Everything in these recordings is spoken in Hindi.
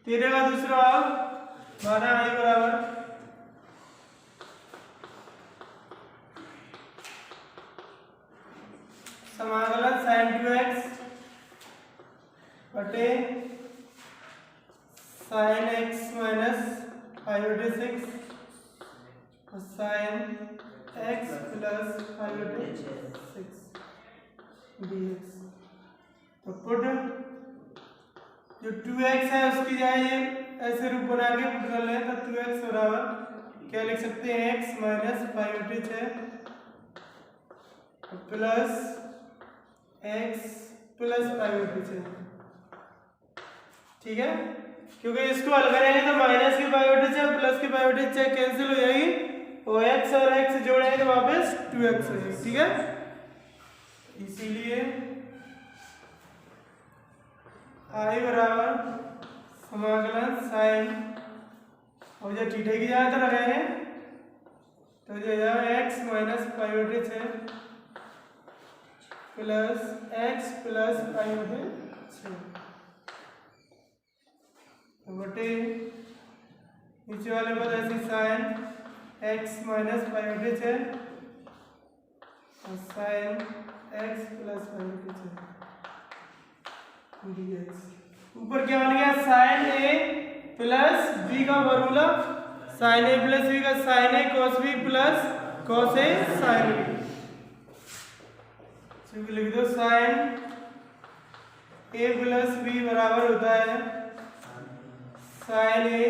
13 का दूसरा भाग 12 i बराबर समाकलन sin 2x बटे sin x माइनस 5/6 और sin x प्लस 5/6 dx। तो पुट जो 2x है उसकी जगह ये ऐसे रूप बना के पुट कर लें तो 2x बराबर क्या लिख सकते हैं x minus 5/6 plus x plus 5/6। ठीक है, क्योंकि इसको हल करेंगे तो माइनस की 5/6 प्लस की 5/6 कैंसिल हो जाएगी और x और x जोड़ेंगे तो वापस 2x हो जाएगी। ठीक है, इसीलिए i बराबर समाकलन साइन और जब थीटा की जगह तो रखेंगे तो जो है x minus 5/6 plus x plus 5/6 बटे नीचे वाले पद ऐसे साइन x माइनस 5/6 और साइन x प्लस 5/6 dx। ऊपर क्या बन गया साइन a प्लस b का formula sine a plus b का sine a cos b plus cos a sine b। लिख दो साइन a प्लस b बराबर होता है साइन a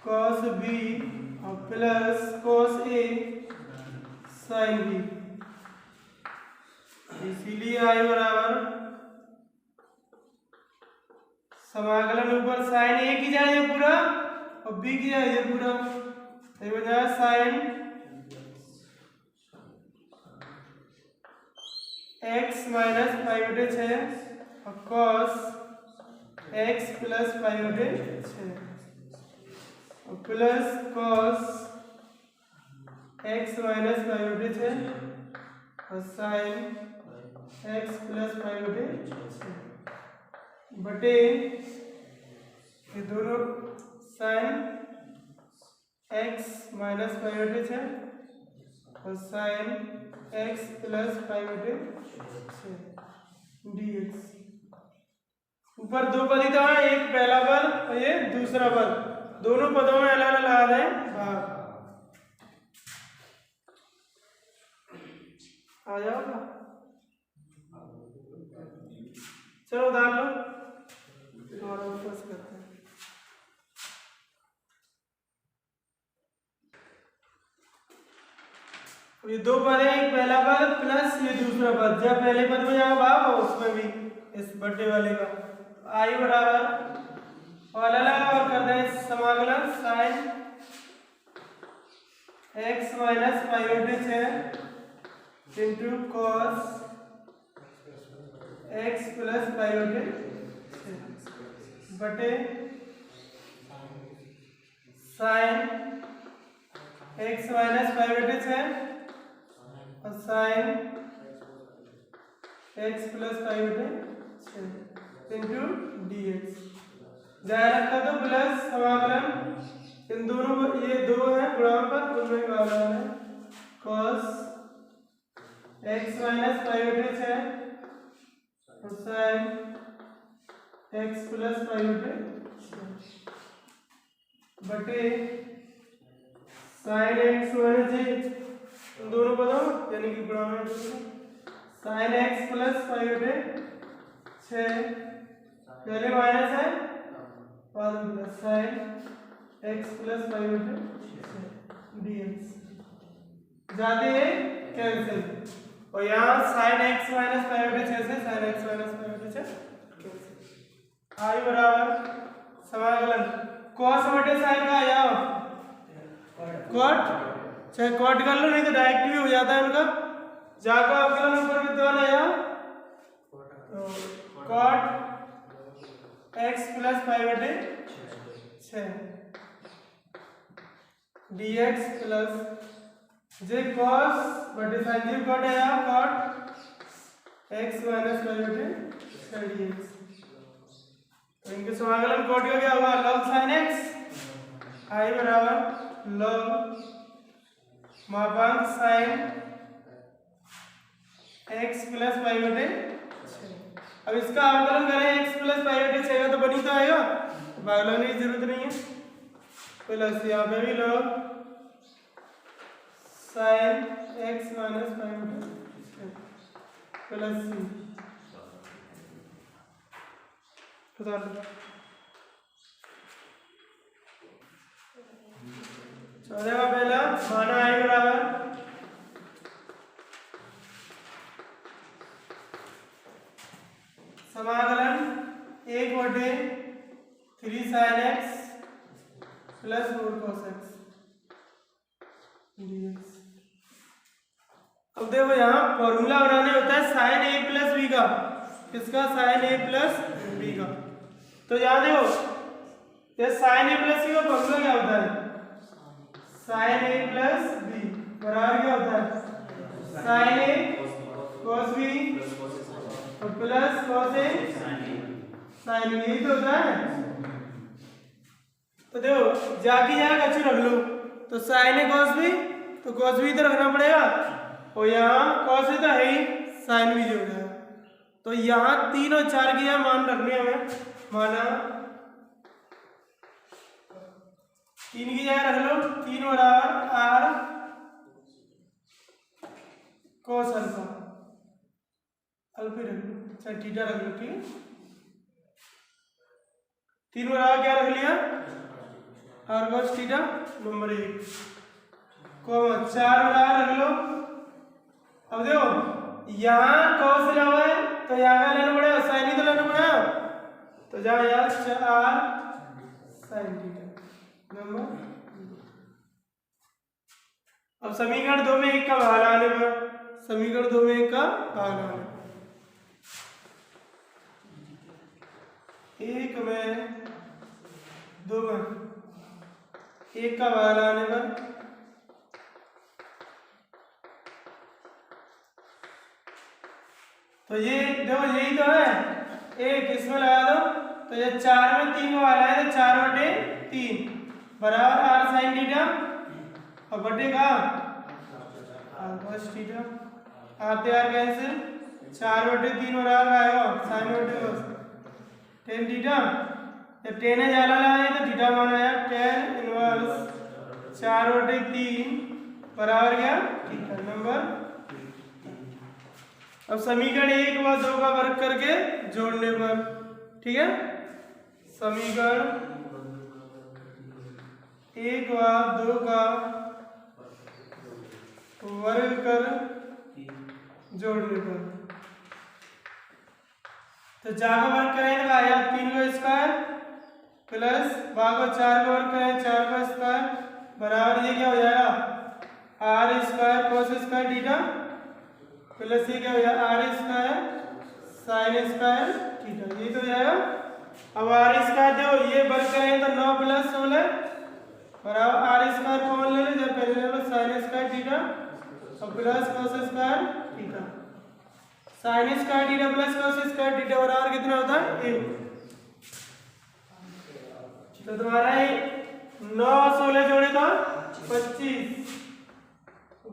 cos b और plus cos a sine b। इसीलिए i बराबर समाकलन ऊपर साइन a की जाए पूरा और b की जाए पूरा तो हो जाएगा साइन x माइनस 5/6 और cos x प्लस 5/6 और प्लस cos x माइनस 5/6 और sin x प्लस 5/6 बटे ये दोनों sin x माइनस 5/6 और sin x प्लस 5/6 dx। ऊपर दो पद ही तो है, एक पहला पद और ये दूसरा पद, दोनों पदों में अलग अलग लगा दें भाग। आ जाओगा, चलो उतार लो और वापस करते हैं। ये दो पद है, एक पहला पद प्लस ये दूसरा पद, जब पहले पद में जाओ भाग और उसमें भी इस बटे वाले का i बराबर और अलग और कर दें समाकलन sine x minus 5/6 into cos x plus 5/6 बटे साइन x माइनस 5/6 और sine x plus 5/6 into dx। ध्यान रखा तो प्लस समाकलन इन दोनों ये दो है गुणांक उनमें वाला है cos x माइनस 5/6 और sin x प्लस 5/6 बटे sin x माइनस इन दोनों पदों यानी कि गुणांक sin x प्लस 5/6 पहले माइनस है बाद में plus sin x plus 5/6 dx जाते हैं कैंसिल और यहाँ sin x माइनस 5/6 से sin x minus 5/6 cancel. i बराबर समाकलन cos बटे sin का आ जाओ cot, चाहे cot कर लो नहीं तो डायरेक्ट भी हो जाता है उनका, जाकर आपके ऊपर विद्यमान आ जाओ तो cot x plus 5/6 dx plus जे cos बटे sin जी cot है यहाँ cot x माइनस 5/6 dx। तो इनके समाकलन कोटि हो गया होगा log sin x i बराबर log मापांक sin x प्लस पाई बटे 6। अब इसका अवकलन करें x प्लस पाई बटे 6 का तो बनी तो आएगा, भाग लगाने की जरूरत नहीं है। प्लस यहाँ पे भी log sin x minus pi बटे 6 प्लस c बता दो 14 का पहला माना i बराबर समाकलन 1 बटे 3 sin x plus 4 cos x dx। अब देखो यहाँ फॉर्मूला बनाने होता है sin a प्लस b का, किसका sin a प्लस b का। तो यहाँ देखो ये sin a प्लस b का फॉर्मूला क्या होता है, sin a प्लस b बराबर क्या होता है sin a cos b और plus cos a sin b, यही तो होता है। तो देखो जाके यहाँ कच्ची रख लो, तो sin a cos b तो cos b तो रखना पड़ेगा, और यहाँ cos a तो है ही, sin b जो है। तो यहाँ 3 और 4 की यहाँ मान रखनी हमें, माना 3 की जगह रख लो 3 बराबर r cos अल्फा, अल्फा रख लो, अच्छा थीटा रख लो, ठीक है। 3 बराबर क्या रख लिया r cos थीटा नंबर 1 को 4 बराबर रख लो। अब देखो यहाँ cos लगा है तो यहाँ का लेना पड़ेगा sin ही तो लेना पड़ेगा, तो जहाँ यहाँ 4 sin थीटा नंबर। अब समीकरण 2 में 1 का भाग लगाने पर, समीकरण 2 में 1 का भाग लगाने 1 में 2 में 1 का भाग लगाने पर तो ये देखो यही तो है, एक इसमें लगा दो, तो ये 4 में 3 को भाग लगाए तो 4 बटे 3 बराबर r sin थीटा और बटे का r cos थीटा, r से r कैंसिल, 4 बटे 3 बराबर आएगा sin बटे cos tan थीटा। जब tan है जाला लगाए तो थीटा मान आया tan इनवर्स 4 बटे 3 बराबर क्या थीटा नंबर। अब समीकरण 1 व 2 का वर्ग करके जोड़ने पर, ठीक है, समीकरण 1 व 2 का वर्ग कर जोड़ने पर, तो जाको वर्ग करें तो आया 3 का स्क्वायर प्लस भागो 4 का वर्ग करें 4 का स्क्वायर बराबर ये क्या हो जाएगा r square cos square theta plus ये क्या हो जाएगा r square sin square theta, ये तो हो जाएगा। अब r स्क्वायर देखो ये वर्ग करें तो 9 प्लस 16 बराबर r स्क्वायर कॉमन ले लो, जब पहले ले लो sin स्क्वायर थीटा और plus cos square theta, sin square theta plus cos square theta बराबर कितना होता है 1। तो तुम्हारा ये 9 और 16 जोड़े तो 25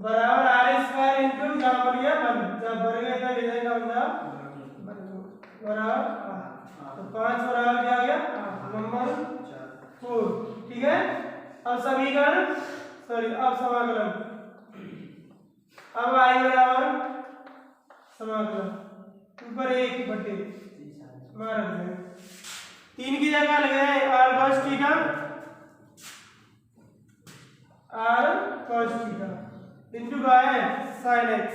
बराबर r स्क्वायर इंटू जहाँ पर गया 1, जब भर गया था इधर का बंदा बराबर, तो 5 बराबर क्या आ गया नंबर 4, ठीक है। अब समीकरण अब समाकलन, अब i बराबर समाकलन ऊपर 1 बटे मार 3 की जगह लगे r cos theta, r cos theta into का है sin x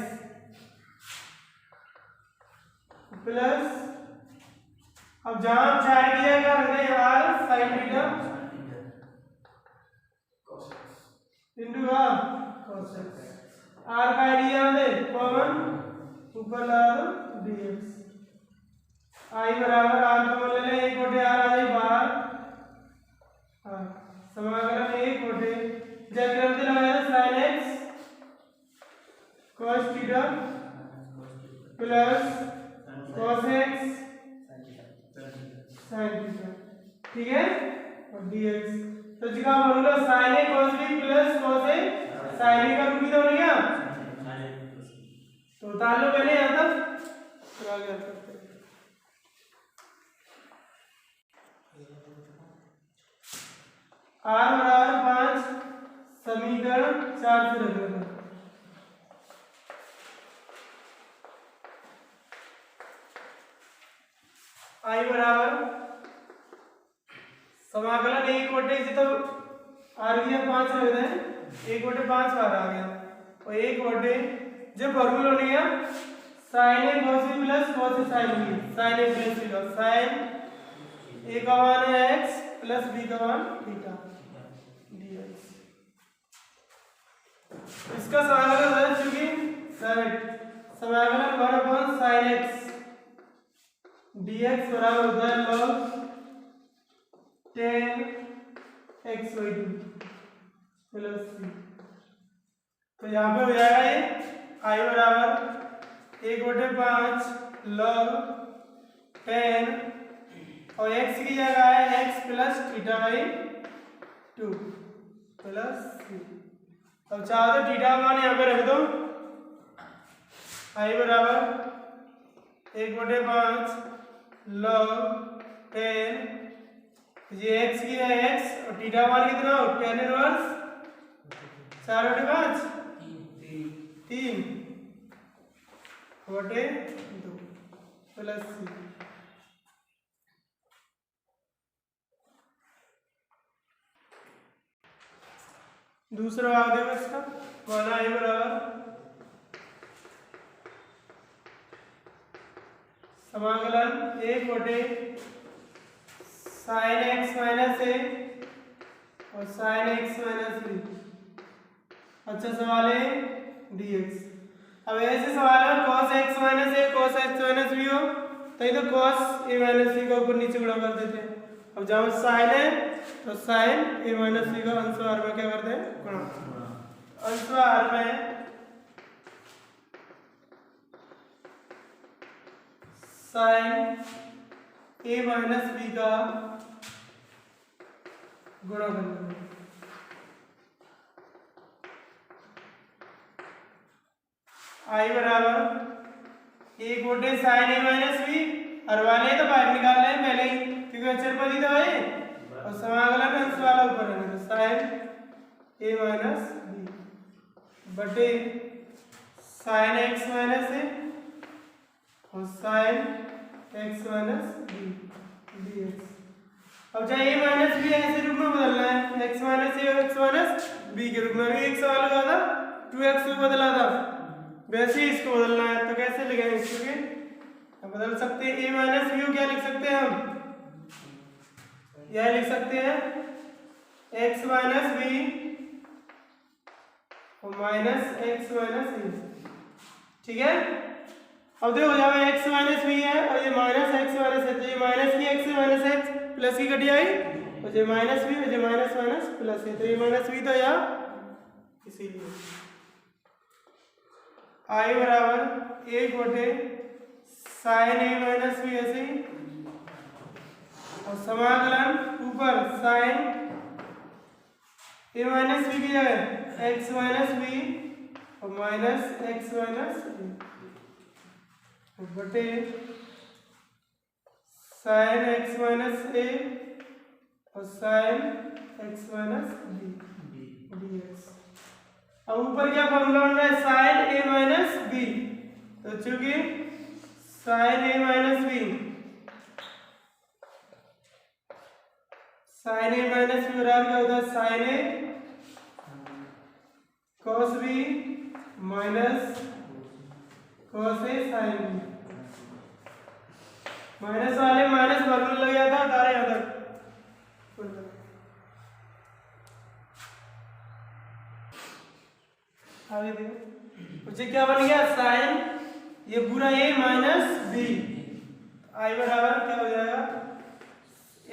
प्लस, अब जहां 4 की जगह रख दें r sin थीटा इंटू का cos x, r का एरिया दे कॉमन ऊपर लगा दो dx, i बराबर r कॉमन ले लें 1 बटे r आ जाए बाहर, समाकलन 1 बटे जब क्रम से लगाया sin x cos theta plus cos x sin theta तो जी का formula sin a cos b plus cos a sin a का रूप भी तो बन गया। तो उतार लो पहले यहाँ तक, फिर आगे करते हैं। r बराबर 5 समीकरण 4 से रख लेना। i बराबर समाकलन 1/, तो r गया 5 रख दें, 1/5 बार आ गया और 1/, जो फॉर्मूला हो गया sin a cos b plus cos a sin b, sin a plus b का sin a का मान है x प्लस b का मान थीटा dx। इसका समाकलन है चूंकि समाकलन 1/sin x dx बराबर होता है log 10x/2 प्लस c। तो यहाँ पे हो जाएगा ये i बराबर 1/5 log 10 और x की जगह है x प्लस θ/2 प्लस c। अब चाहो तो थीटा का मान यहाँ पे रख दो, i बराबर 1/5 log 10, ये x की है x और थीटा मान कितना हो 10 इनवर्स 4/5 3 बटे 2 प्लस c। दूसरा भाग देखो इसका, वाला i बराबर समाकलन 1/sin x माइनस a और sin x माइनस b। अच्छा सवाल है dx। अब ऐसे सवाल है cos x minus a cos x minus b हो तो ये तो cos a माइनस c को ऊपर नीचे गुणा कर देते हैं। अब जब sin है तो sin a माइनस c का अंशवार में क्या करते हैं गुणा, अंशवार में sin a माइनस b का गुणा करना। i बराबर 1/sin a माइनस b, हर वाले तो बाहर निकाल रहे हैं पहले ही क्योंकि अचर पद ही तो है और समाकलन अंश वाला ऊपर है तो sin a माइनस b बटे sin x माइनस a और sin x minus b dx। अब चाहे a माइनस b ऐसे रूप में बदलना है, x माइनस a और x माइनस b के रूप में। अभी एक सवाल हुआ था 2x को बदला था, वैसे ही इसको बदलना है। तो कैसे लिखेंगे इसको के अब बदल सकते हैं, a माइनस b को क्या लिख सकते हैं हम, यह लिख सकते हैं x माइनस b और माइनस x माइनस a। ठीक है, अब देखो जब x माइनस b है और ये माइनस x माइनस है तो ये माइनस की x माइनस x प्लस की कटी आई और ये माइनस b और ये माइनस माइनस प्लस है तो ये माइनस b तो यहाँ, इसीलिए i बराबर 1/sin a माइनस b ऐसे ही और समाकलन ऊपर sin a माइनस b की जगह x माइनस b और माइनस x माइनस b बटे sin x माइनस a और sin x minus b dx। अब ऊपर क्या फॉर्मूला बन रहा है sin a माइनस b, तो चूंकि sin a माइनस b बराबर क्या होता है sin a cos b minus cos a sin b। Minus वाले माइनस फॉर्मूला लग जाता है तारे यहाँ तक। आगे देखो मुझे क्या बन गया साइन ये पूरा a माइनस b, i बराबर क्या हो जाएगा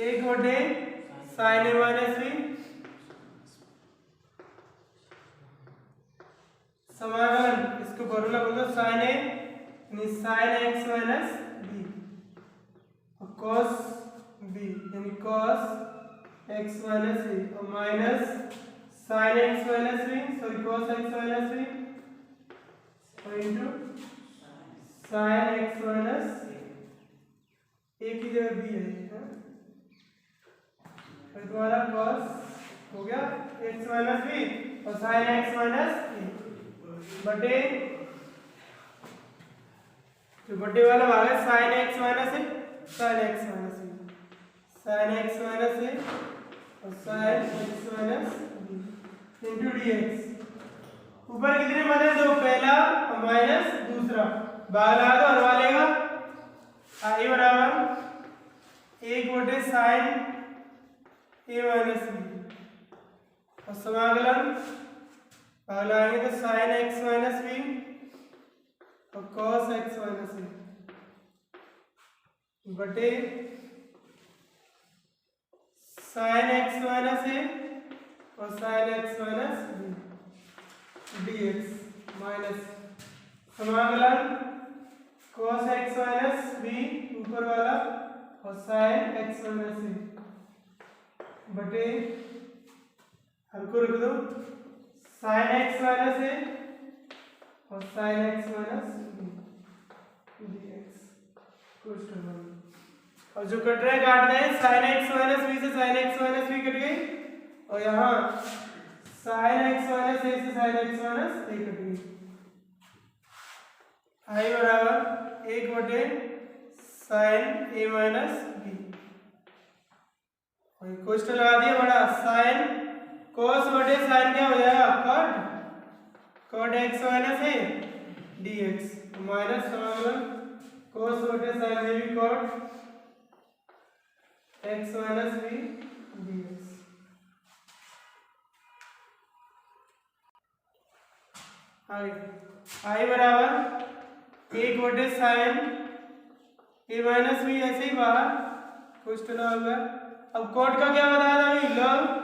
1/sin a माइनस b समाकलन इसको फॉर्मूला बोल दो sin a यानी sin x माइनस b और cos b यानी cos एक्स माइनस ए और minus sine x minus b sorry cos x minus B और into sine x minus a की जगह बी है फिर तुम्हारा कॉस हो गया एक्स माइनस बी और साइन एक्स माइनस ए बटे जो बटे वाला भाग है sine x minus a sine x minus b sine x minus ए और sine x minus B into d x ऊपर कितने पद हैं दो पहला और माइनस दूसरा भाग लगा दो हर वाले का आई बराबर एक बटे साइन ए माइनस बी और समाकलन भाग लगाएंगे तो साइन एक्स माइनस बी और कॉस एक्स माइनस ए बटे साइन एक्स माइनस ए और sine x minus B D x minus समाकलन कॉस एक्स माइनस बी ऊपर वाला और साइन एक्स माइनस ए बटे हर को रख दो साइन एक्स माइनस ए और sine x minus D X और जो कट रहा है काट दें साइन एक्स माइनस बी से sine x minus B cut गई और यहाँ साइन एक्स माइनस ए से sine x minus A cut गई आई बराबर एक बटे साइन ए माइनस बी और क्वेश्चन लगा दिया बड़ा साइन cos बटे साइन क्या हो जाएगा cot x minus a d x minus समाकलन cos बटे साइन में भी cot x minus B D x I बराबर एक बटे साइन ए माइनस बी ऐसे ही बाहर क्वेश्चन होगा अब cot का क्या बताया था अभी लॉग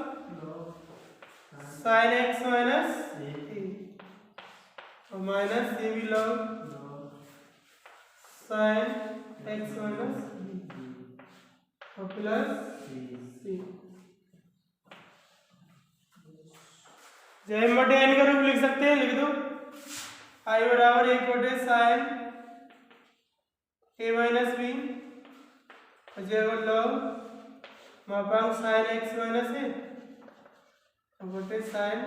साइन एक्स माइनस ए और माइनस ए भी log sine x minus B और प्लस सी जे बटे एन का रूप लिख सकते हैं लिख दो आई बराबर एक बटे साइन ए माइनस बी और जे लॉग मापांक साइन एक्स माइनस ए बटे साइन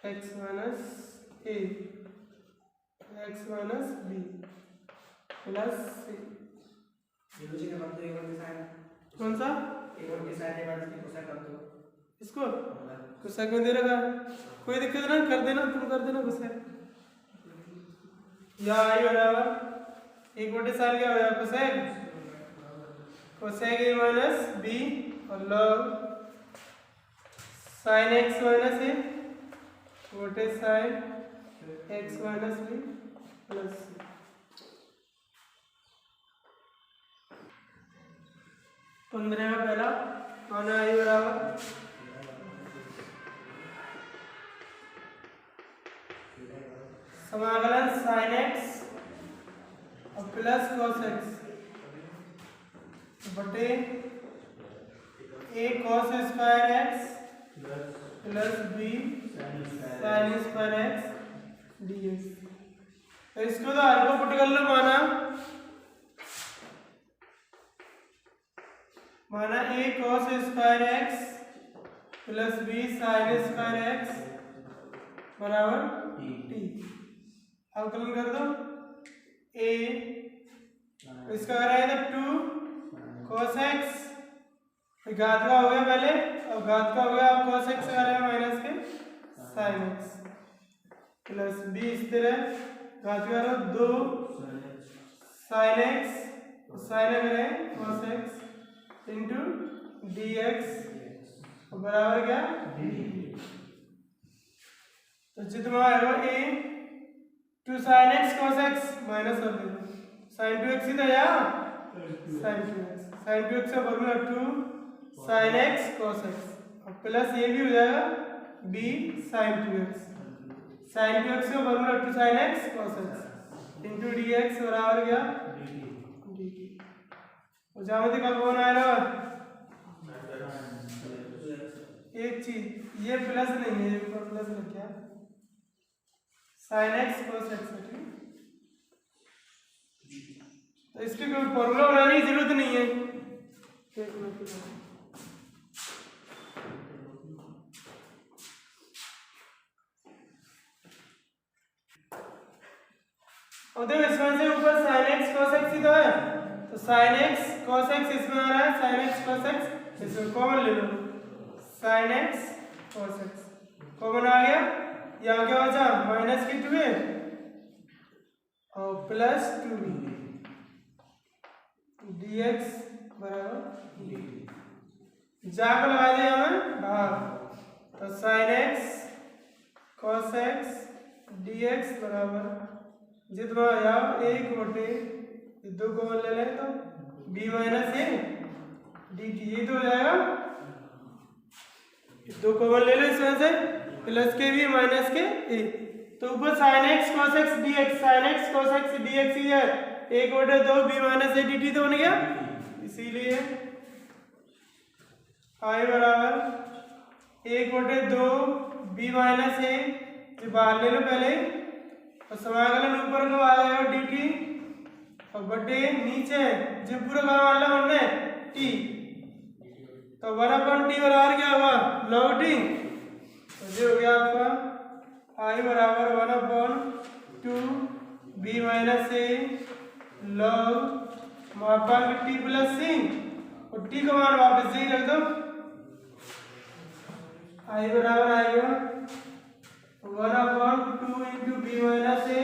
एक्स माइनस ए एक्स माइनस बी प्लस सी कौन सा इसको कोसेक में दे रखा कोई दिक्कत ना कर देना तुम कर देना कोसेक या आई बराबर एक बटे साइन क्या हो जाएगा कोसेक ए माइनस बी और लॉग साइन एक्स माइनस ए बटे sine x minus b plus c पंद्रह का पहला माना आई बराबर समाकलन साइन एक्स और प्लस कॉस एक्स बटे a cos square x plus b sine square x d x तो इसको तो हर को पुट कर लो माना a cos square x plus b sine square x बराबर टी अवकलन कर दो ए इसका कर आएगा टू कॉस एक्स घात का हो गया पहले और घात का हो गया अब cos x आ रहा है माइनस के sin x प्लस बी इस तरह घात का रो दो sin x sin है cos x into d x बराबर क्या तो जितना आएगा a two sin x cos x minus कर दो sin 2x ही था यार sin 2x का formula 2 sin x cos x और प्लस ये भी हो जाएगा b sin 2x sin 2x का formula 2 sin x cos x into d x बराबर क्या dt और ज्यामिति का कौन आएगा एक चीज, ये प्लस नहीं है, ये ऊपर प्लस लग गया, sin x cos x है, ठीक। तो इसकी कोई फॉर्मूला बनाने की जरूरत नहीं है। और देखो इसमें से ऊपर sin x cos x ही तो है, तो sin x cos x इसमें आ रहा है, sin x cos x इसमें कॉमन ले लो, sin x cos x common आ गया। यहाँ क्या बचा, माइनस की 2a और प्लस 2b dx बराबर dt, जाकर लगा दिया हमें भाग, तो sin x cos x dx बराबर जितना या 1/2 कॉमन ले लें तो b माइनस a dt, ये तो हो जाएगा, 2 कॉमन ले लो इसमें से, प्लस के भी माइनस के a, तो ऊपर sin x cos x dx, sin x cos x dx ही है 1/2 b माइनस a dt तो बन गया, इसीलिए i बराबर 1/2 b माइनस a, जो बाहर ले लो पहले, और समाकलन ऊपर को आ जाएगा dt और बटे नीचे जो पूरा काम वाला हमने t, तो 1/t बराबर क्या हुआ, log t, तो ये हो गया आपका i बराबर 1/2 b माइनस a log मापांक t प्लस c, और t का मान वापस यही रख दो, i बराबर आएगा 1/2 into b minus a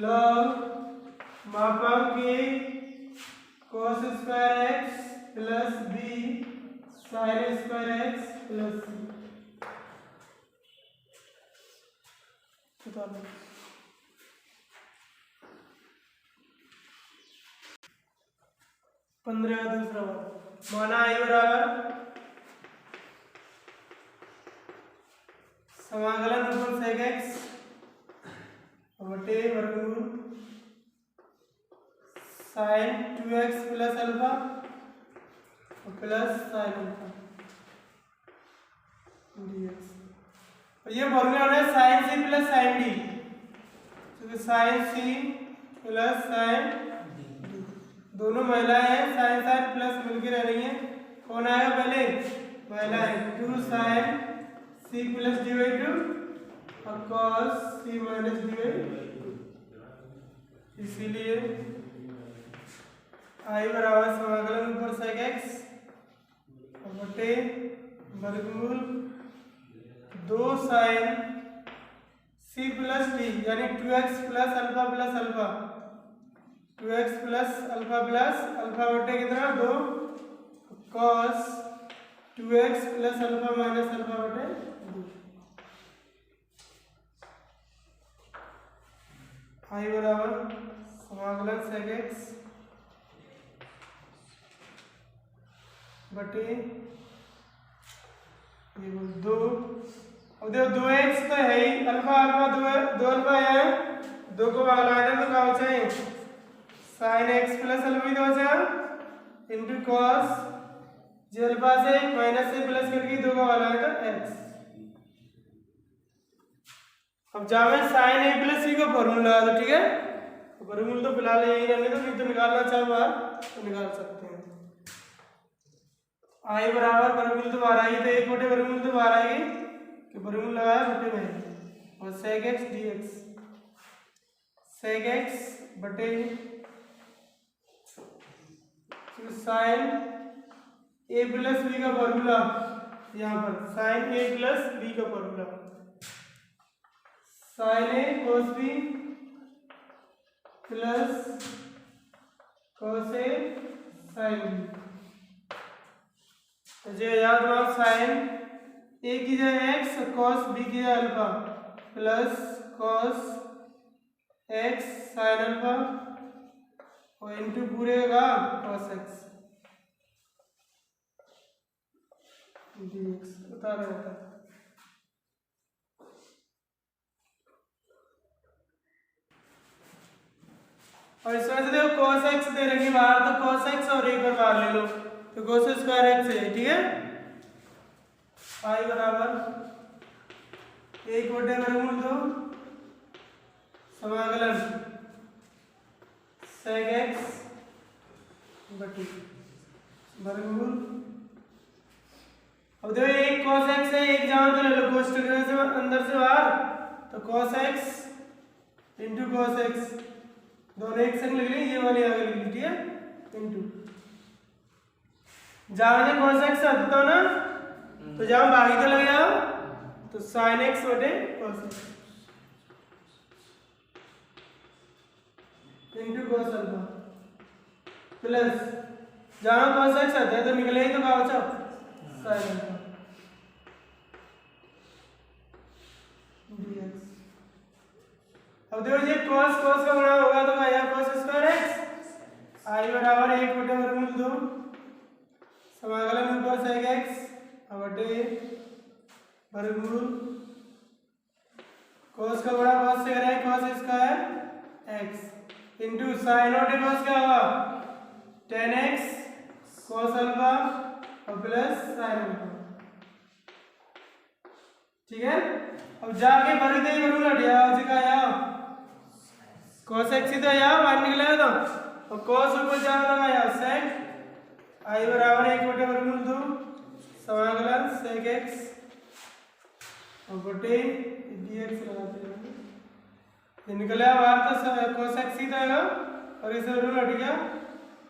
log मापांक a cos square x plus b sin square x plus c। 15 का दूसरा माना i बराबर समाकलन ऊपर sec x बटे वर्गमूल sin 2x plus alpha plus sin alpha dx, और ये फॉर्मूला है sin c plus sin d, तो sin c plus sin d, दोनों महिलाएं हैं, sin sin प्लस मिलकर रह रही हैं, कौन आएगा पहले, पहला है 2 sin c plus d by 2 और cos c minus d by 2, इसीलिए i बराबर समाकलन ऊपर sec x बटे वर्गमूल 2 sin c प्लस d यानी 2x plus alpha 2x plus alpha बटे कितना 2 cos 2x plus alpha minus alpha बटे 2, i बराबर समाकलन sec x बटे ये 2, अब देखो 2x तो है ही, अल्फा 2 अल्फा है, 2 को बाहर लगाए तो क्या बचा है sin x प्लस अल्फा ही तो बचा इंटू cos, जो अल्फा से माइनस से प्लस करके 2 को बाहर लगाए तो x। अब जावे sin a प्लस c का फॉर्मूला लगा दो, ठीक है, फॉर्मूला तो फिलहाल यही रहने दो, नहीं तो निकालना चाहे बाहर तो निकाल सकते हैं। i बराबर वर्गमूल तो बाहर आएगी, तो 1/2 वर्गमूल तो बाहर आएगी कि वर्गमूल लगाया बटे में, और sec x dx, sec x बटे sin a प्लस b का फॉर्मूला, यहाँ पर sin a प्लस b का formula sin a cos b plus cos a sin b, जो याद रहो sin a की जगह x cos b की जगह alpha plus cos x sin alpha और इनटू पूरे का cos x dx बता रहा था। और इसमें से देखो cos x दे रखी बाहर, तो cos x और एक बार बाहर ले लो, तो cos स्क्वायर x है, ठीक है। आई बराबर 1/√2 समाकलन sec x बटी वर्गमूल। अब देखो एक cos x है, एक जहां तो ले लो कोष्टक से अंदर से बाहर, तो cos x into cos x दोनों एक संग लिख ली, ये वाली आगे लिख ली, ठीक है, इंटू जहां से cos x आता हो ना तो जहां भागी तो लग जाओ, तो sin x बटे cos x into cos alpha plus जहां cos x आता है तो निकले ही तो क्या बचा sin अल्फा dx। अब देखो ये cos cos का गुणा होगा तो क्या cos स्क्वायर x आई बराबर 1/√2 समाकलन में cos x बटे वर्गमूल cos का गुणा cos से करें cos square x into sin और cos क्या होगा tan x cos अल्फा और प्लस sin अल्फा, ठीक है। अब जाके भर दे वर्गमूल हट गया, आज का आया cos x ही तो यहाँ बाहर निकलेगा तो और cos ऊपर जाएगा तो आया sec आई बराबर 1/√2 समाकलन sec x और बटे dx लगाते हैं, ये निकला बाहर तो cos x ही तो आएगा और इसे वर्गमूल हट गया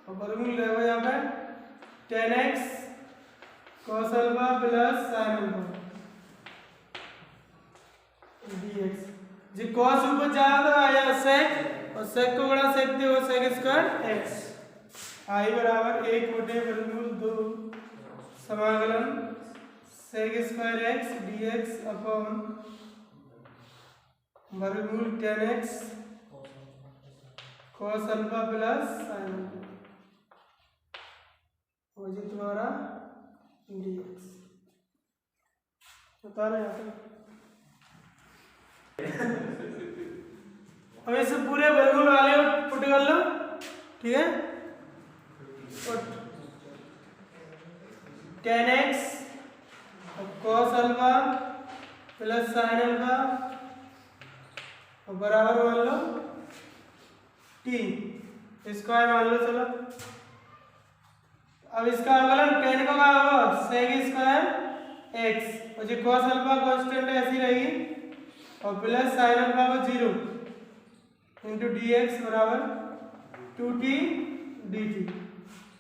और वर्गमूल रहेगा यहाँ पे tan x cos alpha plus sin alpha dx। जी cos ऊपर जाएगा तो आया sec और sec को बड़ा sec दे वो sec स्क्वायर x आई बराबर 1/√2 समाकलन sec square x dx upon वर्गमूल tan x cos alpha plus sin alpha और जी तुम्हारा dx बता रहे हैं। अब इसे पूरे वर्गमूल वाले पुट कर लो, ठीक है, tan x cos alpha plus sin alpha और बराबर मान लो t स्क्वायर मान लो, चलो अब इसका अवकलन tan का क्या होगा sec स्क्वायर x और जो cos अल्फा कांस्टेंट ऐसी रहेगी और प्लस sin अल्फा को 0 इंटू dx बराबर 2t dt,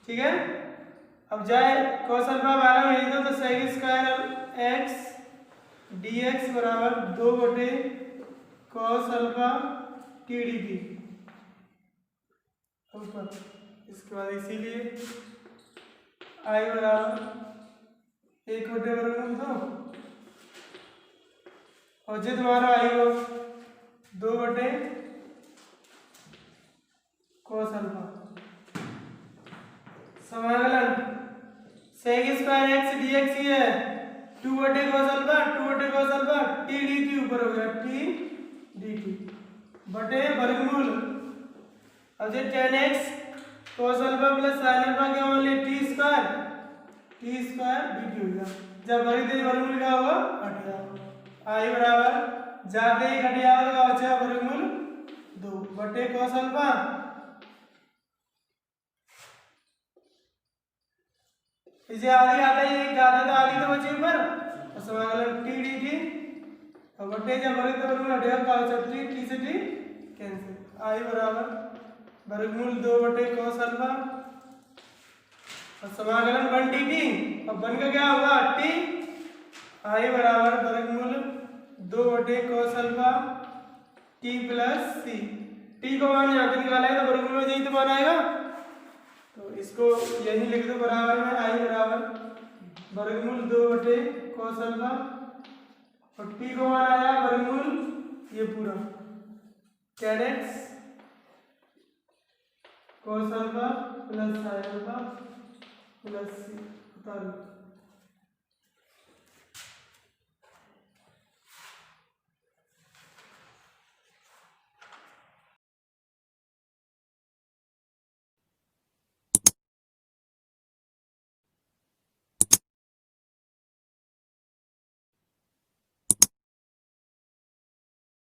ठीक है। अब जाए cos अल्फा बारह में तो sec स्क्वायर x dx बराबर 2 cos अल्फा t dt ऊपर, इसके बाद इसीलिए आई बराबर 1/√2 और जो तुम्हारा आई हो 2 cos अल्फा समाकलन sec स्क्वायर x dx ही है 2 cos अल्फा t dt ऊपर हो गया t dt बटे वर्गमूल। अब जो tan x cos alpha plus sin alpha क्या मान लिया t स्क्वायर dt हो गया, जब भरी दे वर्गमूल क्या होगा हट जाएगा आई बराबर जाते ही हट जाएगा बचा वर्गमूल 2 बटे cos अल्फा इसे आगे आता है एक ज्यादा तो आगे तो बचे ऊपर और समाकलन t dt और बटे जब भरी तो वर्गमूल हटेगा क्या बचा t से t कैंसिल आई बराबर वर्गमूल 2 बटे cos अल्फा और समाकलन 1 dt और 1 का क्या होगा t आई बराबर वर्गमूल 2 बटे cos alpha t plus c, t को मान यहाँ पे निकाला है तो वर्गमूल में यही तो मान आएगा, तो इसको यही लिख दो बराबर में आई बराबर वर्गमूल 2 बटे cos अल्फा और t को मान आया वर्गमूल ये पूरा tan x cos alpha plus sin alpha plus c, बता दो